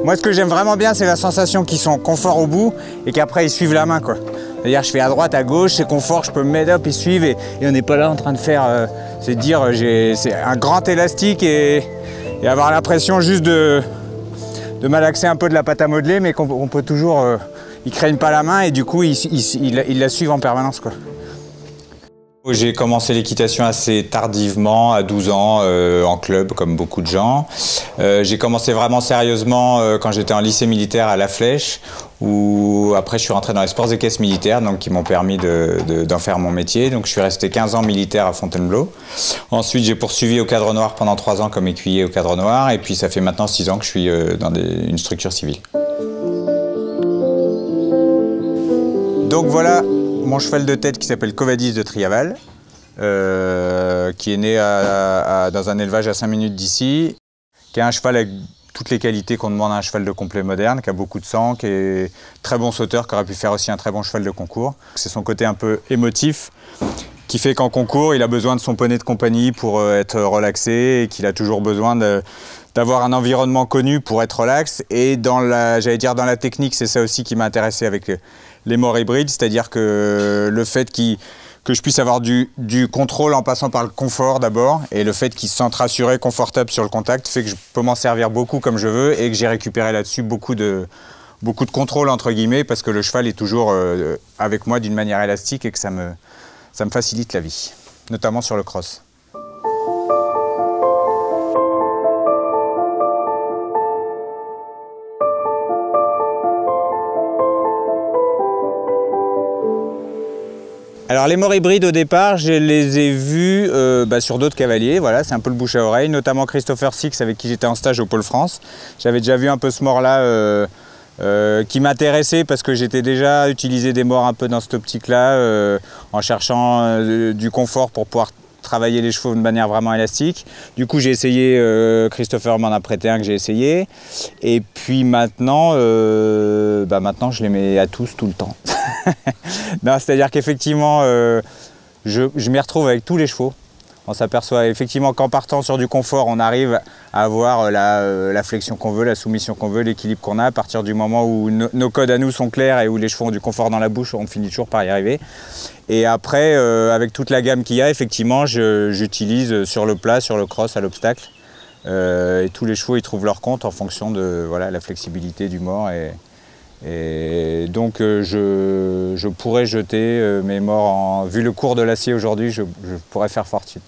Moi, ce que j'aime vraiment bien, c'est la sensation qu'ils sont confort au bout et qu'après, ils suivent la main, quoi. C'est-à-dire, je fais à droite, à gauche, c'est confort, je peux me mettre up, ils suivent et on n'est pas là en train de faire... c'est de dire, c'est un grand élastique et avoir l'impression juste de malaxer un peu de la pâte à modeler, mais qu'on peut toujours... ils craignent pas la main et du coup, ils la suivent en permanence, quoi. J'ai commencé l'équitation assez tardivement, à 12 ans, en club, comme beaucoup de gens. J'ai commencé vraiment sérieusement quand j'étais en lycée militaire à La Flèche, où après je suis rentré dans les sports équestres militaires, donc qui m'ont permis d'en faire mon métier. Donc je suis resté 15 ans militaire à Fontainebleau. Ensuite j'ai poursuivi au Cadre Noir pendant 3 ans comme écuyer au Cadre Noir, et puis ça fait maintenant 6 ans que je suis dans une structure civile. Donc voilà mon cheval de tête qui s'appelle Covadis de Triaval, qui est né dans un élevage à 5 minutes d'ici, qui est un cheval avec toutes les qualités qu'on demande à un cheval de complet moderne, qui a beaucoup de sang, qui est très bon sauteur, qui aurait pu faire aussi un très bon cheval de concours. C'est son côté un peu émotif qui fait qu'en concours, il a besoin de son poney de compagnie pour être relaxé et qu'il a toujours besoin d'avoir un environnement connu pour être relax. Et j'allais dire dans la technique, c'est ça aussi qui m'a intéressé avec les morts hybrides, c'est-à-dire que le fait que je puisse avoir du contrôle en passant par le confort d'abord, et le fait qu'il se sente rassuré, confortable sur le contact, fait que je peux m'en servir beaucoup comme je veux et que j'ai récupéré là-dessus beaucoup de contrôle entre guillemets, parce que le cheval est toujours avec moi d'une manière élastique et que ça me facilite la vie, notamment sur le cross. Alors les morts hybrides au départ, je les ai vus sur d'autres cavaliers, voilà, c'est un peu le bouche à oreille, notamment Christopher Six avec qui j'étais en stage au Pôle France. J'avais déjà vu un peu ce mort-là qui m'intéressait parce que j'étais déjà utilisé des morts un peu dans cette optique-là, en cherchant du confort pour pouvoir travailler les chevaux de manière vraiment élastique. Du coup j'ai essayé, Christopher m'en a prêté un que j'ai essayé, et puis maintenant, maintenant je les mets à tous tout le temps. Non, c'est-à-dire qu'effectivement, je m'y retrouve avec tous les chevaux. On s'aperçoit effectivement qu'en partant sur du confort, on arrive à avoir la flexion qu'on veut, la soumission qu'on veut, l'équilibre qu'on a. À partir du moment où nos codes à nous sont clairs et où les chevaux ont du confort dans la bouche, on finit toujours par y arriver. Et après, avec toute la gamme qu'il y a, effectivement, j'utilise sur le plat, sur le cross, à l'obstacle. Et tous les chevaux, ils trouvent leur compte en fonction de la flexibilité du mort. Et donc je pourrais jeter mes morts vu le cours de l'acier aujourd'hui, je pourrais faire fortune.